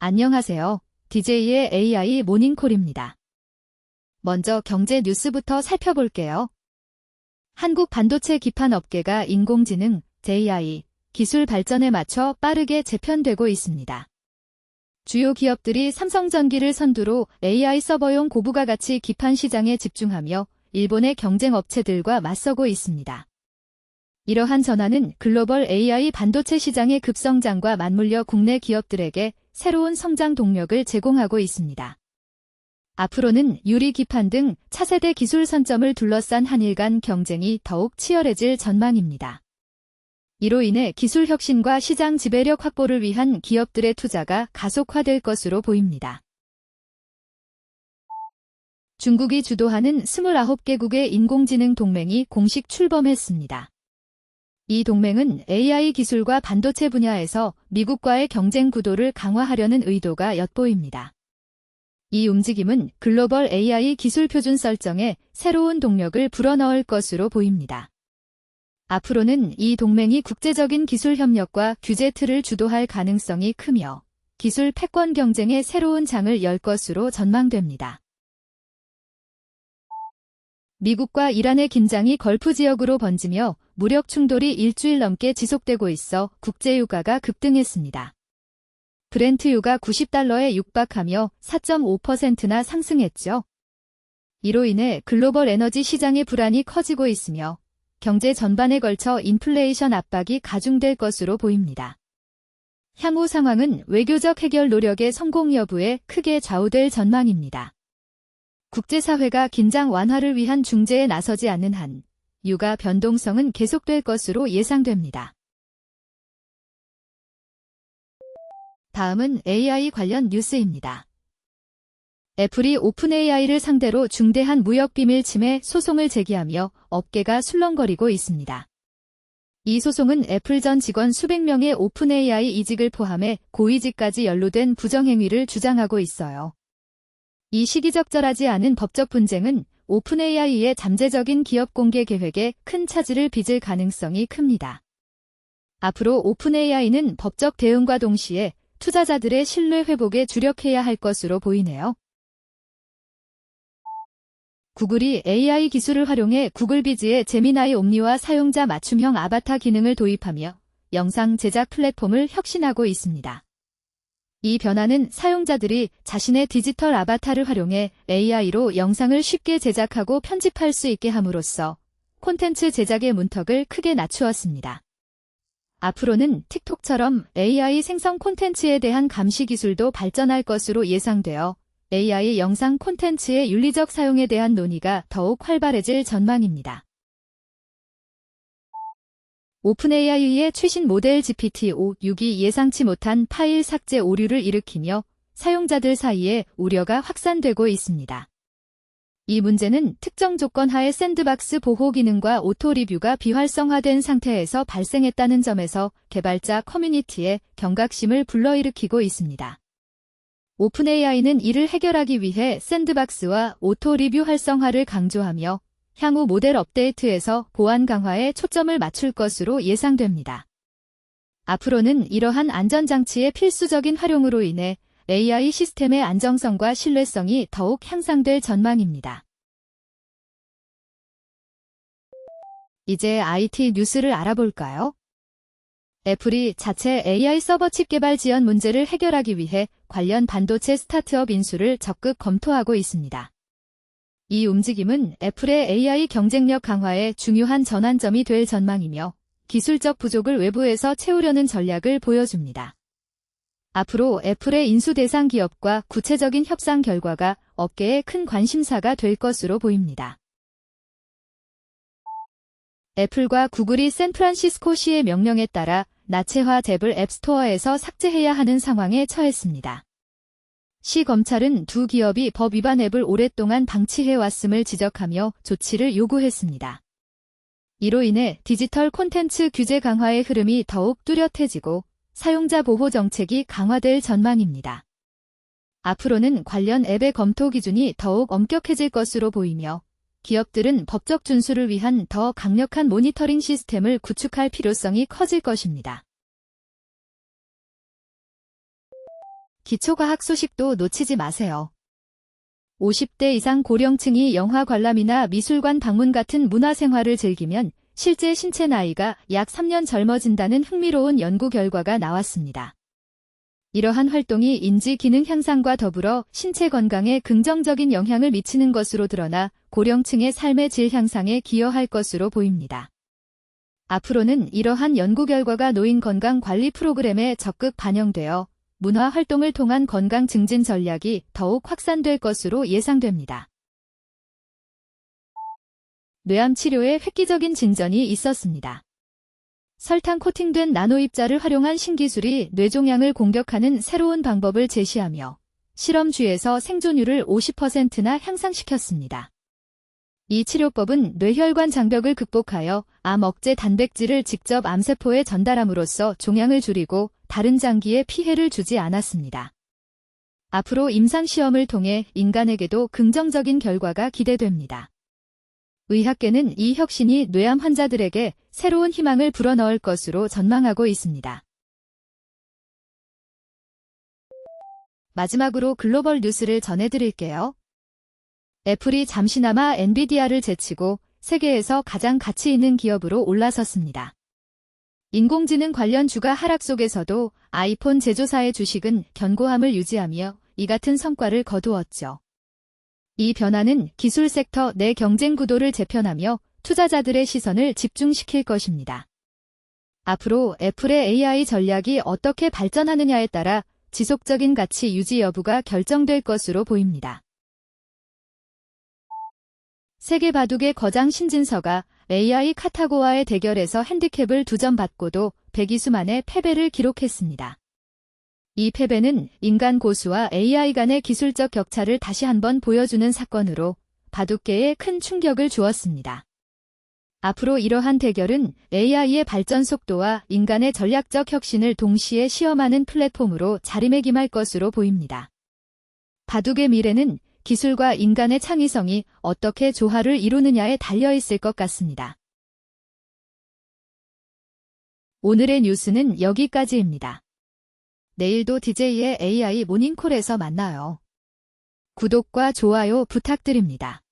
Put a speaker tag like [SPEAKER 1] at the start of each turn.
[SPEAKER 1] 안녕하세요. DJ의 AI 모닝콜입니다. 먼저 경제 뉴스부터 살펴볼게요. 한국 반도체 기판 업계가 인공지능, AI, 기술 발전에 맞춰 빠르게 재편되고 있습니다. 주요 기업들이 삼성전기를 선두로 AI 서버용 고부가 가치 기판 시장에 집중하며 일본의 경쟁 업체들과 맞서고 있습니다. 이러한 전환은 글로벌 AI 반도체 시장의 급성장과 맞물려 국내 기업들에게 새로운 성장 동력을 제공하고 있습니다. 앞으로는 유리 기판 등 차세대 기술 선점을 둘러싼 한일 간 경쟁이 더욱 치열해질 전망입니다. 이로 인해 기술 혁신과 시장 지배력 확보를 위한 기업들의 투자가 가속화될 것으로 보입니다. 중국이 주도하는 29개국의 인공지능 동맹이 공식 출범했습니다. 이 동맹은 AI 기술과 반도체 분야에서 미국과의 경쟁 구도를 강화하려는 의도가 엿보입니다. 이 움직임은 글로벌 AI 기술 표준 설정에 새로운 동력을 불어넣을 것으로 보입니다. 앞으로는 이 동맹이 국제적인 기술 협력과 규제 틀을 주도할 가능성이 크며 기술 패권 경쟁의 새로운 장을 열 것으로 전망됩니다. 미국과 이란의 긴장이 걸프 지역으로 번지며 무력 충돌이 일주일 넘게 지속되고 있어 국제유가가 급등했습니다. 브렌트유가 $90에 육박하며 4.5%나 상승했죠. 이로 인해 글로벌 에너지 시장의 불안이 커지고 있으며 경제 전반에 걸쳐 인플레이션 압박이 가중될 것으로 보입니다. 향후 상황은 외교적 해결 노력의 성공 여부에 크게 좌우될 전망입니다. 국제사회가 긴장 완화를 위한 중재에 나서지 않는 한 유가 변동성은 계속될 것으로 예상됩니다. 다음은 AI 관련 뉴스입니다. 애플이 오픈AI를 상대로 중대한 무역 비밀 침해 소송을 제기하며 업계가 술렁거리고 있습니다. 이 소송은 애플 전 직원 수백 명의 오픈AI 이직을 포함해 고위직까지 연루된 부정행위를 주장하고 있어요. 이 시기적절하지 않은 법적 분쟁은 오픈AI의 잠재적인 기업 공개 계획에 큰 차질을 빚을 가능성이 큽니다. 앞으로 오픈AI는 법적 대응과 동시에 투자자들의 신뢰 회복에 주력해야 할 것으로 보이네요. 구글이 AI 기술을 활용해 구글비즈의 제미나이 옴니와 사용자 맞춤형 아바타 기능을 도입하며 영상 제작 플랫폼을 혁신하고 있습니다. 이 변화는 사용자들이 자신의 디지털 아바타를 활용해 AI로 영상을 쉽게 제작하고 편집할 수 있게 함으로써 콘텐츠 제작의 문턱을 크게 낮추었습니다. 앞으로는 틱톡처럼 AI 생성 콘텐츠에 대한 감시 기술도 발전할 것으로 예상되어 AI 영상 콘텐츠의 윤리적 사용에 대한 논의가 더욱 활발해질 전망입니다. 오픈AI의 최신 모델 GPT-5.6이 예상치 못한 파일 삭제 오류를 일으키며 사용자들 사이에 우려가 확산되고 있습니다. 이 문제는 특정 조건 하의 샌드박스 보호 기능과 오토 리뷰가 비활성화된 상태에서 발생했다는 점에서 개발자 커뮤니티에 경각심을 불러일으키고 있습니다. 오픈AI는 이를 해결하기 위해 샌드박스와 오토 리뷰 활성화를 강조하며 향후 모델 업데이트에서 보안 강화에 초점을 맞출 것으로 예상됩니다. 앞으로는 이러한 안전장치의 필수적인 활용으로 인해 AI 시스템의 안정성과 신뢰성이 더욱 향상될 전망입니다. 이제 IT 뉴스를 알아볼까요? 애플이 자체 AI 서버 칩 개발 지연 문제를 해결하기 위해 관련 반도체 스타트업 인수를 적극 검토하고 있습니다. 이 움직임은 애플의 AI 경쟁력 강화에 중요한 전환점이 될 전망이며 기술적 부족을 외부에서 채우려는 전략을 보여줍니다. 앞으로 애플의 인수 대상 기업과 구체적인 협상 결과가 업계에 큰 관심사가 될 것으로 보입니다. 애플과 구글이 샌프란시스코시의 명령에 따라 나체화 탭을 앱스토어에서 삭제해야 하는 상황에 처했습니다. 시 검찰은 두 기업이 법 위반 앱을 오랫동안 방치해왔음을 지적하며 조치를 요구했습니다. 이로 인해 디지털 콘텐츠 규제 강화의 흐름이 더욱 뚜렷해지고 사용자 보호 정책이 강화될 전망입니다. 앞으로는 관련 앱의 검토 기준이 더욱 엄격해질 것으로 보이며 기업들은 법적 준수를 위한 더 강력한 모니터링 시스템을 구축할 필요성이 커질 것입니다. 기초과학 소식도 놓치지 마세요. 50대 이상 고령층이 영화 관람이나 미술관 방문 같은 문화생활을 즐기면 실제 신체 나이가 약 3년 젊어진다는 흥미로운 연구 결과가 나왔습니다. 이러한 활동이 인지 기능 향상과 더불어 신체 건강에 긍정적인 영향을 미치는 것으로 드러나 고령층의 삶의 질 향상에 기여할 것으로 보입니다. 앞으로는 이러한 연구 결과가 노인 건강 관리 프로그램에 적극 반영되어 문화 활동을 통한 건강 증진 전략이 더욱 확산될 것으로 예상됩니다. 뇌암 치료에 획기적인 진전이 있었습니다. 설탕 코팅된 나노 입자를 활용한 신기술이 뇌종양을 공격하는 새로운 방법을 제시하며 실험쥐에서 생존율을 50%나 향상시켰습니다. 이 치료법은 뇌혈관 장벽을 극복하여 암 억제 단백질을 직접 암세포에 전달함으로써 종양을 줄이고 다른 장기에 피해를 주지 않았습니다. 앞으로 임상시험을 통해 인간에게도 긍정적인 결과가 기대됩니다. 의학계는 이 혁신이 뇌암 환자들에게 새로운 희망을 불어넣을 것으로 전망하고 있습니다. 마지막으로 글로벌 뉴스를 전해드릴게요. 애플이 잠시나마 엔비디아를 제치고 세계에서 가장 가치 있는 기업으로 올라섰습니다. 인공지능 관련 주가 하락 속에서도 아이폰 제조사의 주식은 견고함을 유지하며 이 같은 성과를 거두었죠. 이 변화는 기술 섹터 내 경쟁 구도를 재편하며 투자자들의 시선을 집중시킬 것입니다. 앞으로 애플의 AI 전략이 어떻게 발전하느냐에 따라 지속적인 가치 유지 여부가 결정될 것으로 보입니다. 세계 바둑의 거장 신진서가 AI 카타고와의 대결에서 핸디캡을 2점 받고도 100이수 만에 패배를 기록했습니다. 이 패배는 인간 고수와 AI 간의 기술적 격차를 다시 한번 보여주는 사건으로 바둑계에 큰 충격을 주었습니다. 앞으로 이러한 대결은 AI의 발전 속도와 인간의 전략적 혁신을 동시에 시험하는 플랫폼으로 자리매김할 것으로 보입니다. 바둑의 미래는 기술과 인간의 창의성이 어떻게 조화를 이루느냐에 달려있을 것 같습니다. 오늘의 뉴스는 여기까지입니다. 내일도 DJ의 AI 모닝콜에서 만나요. 구독과 좋아요 부탁드립니다.